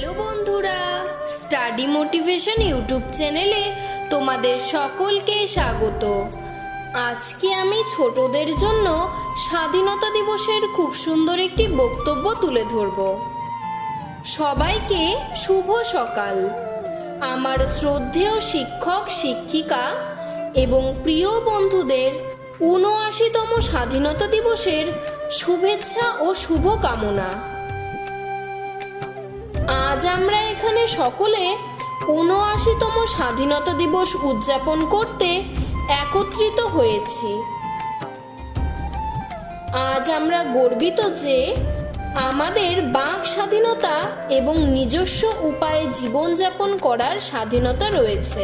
Hello বন্ধুরা, study motivation YouTube চ্যানেলে তোমাদের সকলকে স্বাগত। আজকে আমি ছোটদের জন্য স্বাধীনতা দিবসের খুব সুন্দর একটি বক্তব্য তুলে ধরব। সবাইকে শুভ সকাল। আমার শ্রদ্ধেয় শিক্ষক শিক্ষিকা এবং প্রিয় বন্ধুদের ৭৯তম স্বাধীনতা দিবসের শুভেচ্ছা ও শুভকামনা। আজ আমরা এখানে সকলে ৭৯তম স্বাধীনতা দিবস উদযাপন করতে একত্রিত হয়েছি। আজ আমরা গর্বিত যে আমাদের বাক স্বাধীনতা এবং নিজস্ব উপায়ে জীবনযাপন করার স্বাধীনতা রয়েছে।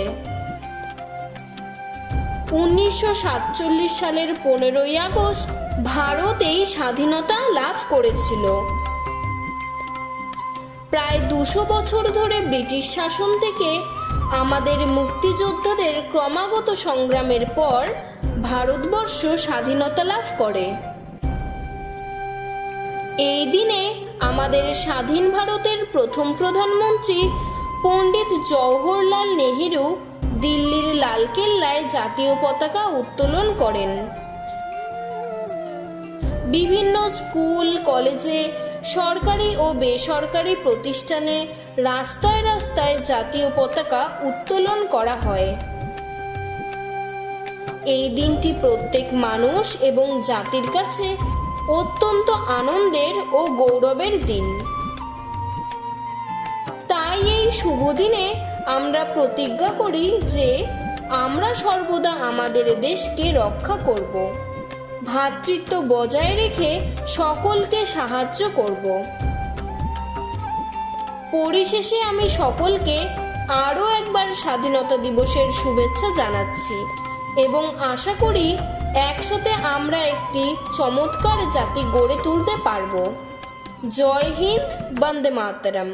১৯৪৭ সালের ১৫ই আগস্ট ভারত এই স্বাধীনতা লাভ করেছিল। প্রায় ২০০ বছর ধরে ব্রিটিশ শাসন থেকে আমাদের মুক্তিযোদ্ধাদের ক্রমাগত সংগ্রামের পর ভারতবর্ষ স্বাধীনতা লাভ করে। এই দিনে আমাদের স্বাধীন ভারতের প্রথম প্রধানমন্ত্রী পণ্ডিত জওহরলাল নেহেরু দিল্লির লালকেল্লায় জাতীয় পতাকা উত্তোলন করেন। বিভিন্ন স্কুল কলেজে, সরকারি ও বেসরকারি প্রতিষ্ঠানে রাস্তায় রাস্তায় জাতীয় পতাকা উত্তোলন করা হয়। এই দিনটি প্রত্যেক মানুষ এবং জাতির কাছে অত্যন্ত আনন্দের ও গৌরবের দিন। তাই এই শুভ দিনে আমরা প্রতিজ্ঞা করি যে আমরা সর্বদা আমাদের দেশকে রক্ষা করব, ভ্রাতৃত্ব বজায় রেখে সকলকে সাহায্য করব। পরিশেষে আমি সকলকে আরও একবার স্বাধীনতা দিবসের শুভেচ্ছা জানাচ্ছি এবং আশা করি একসাথে আমরা একটি চমৎকার জাতি গড়ে তুলতে পারব। জয় হিন্দ, বন্দে মাতরম।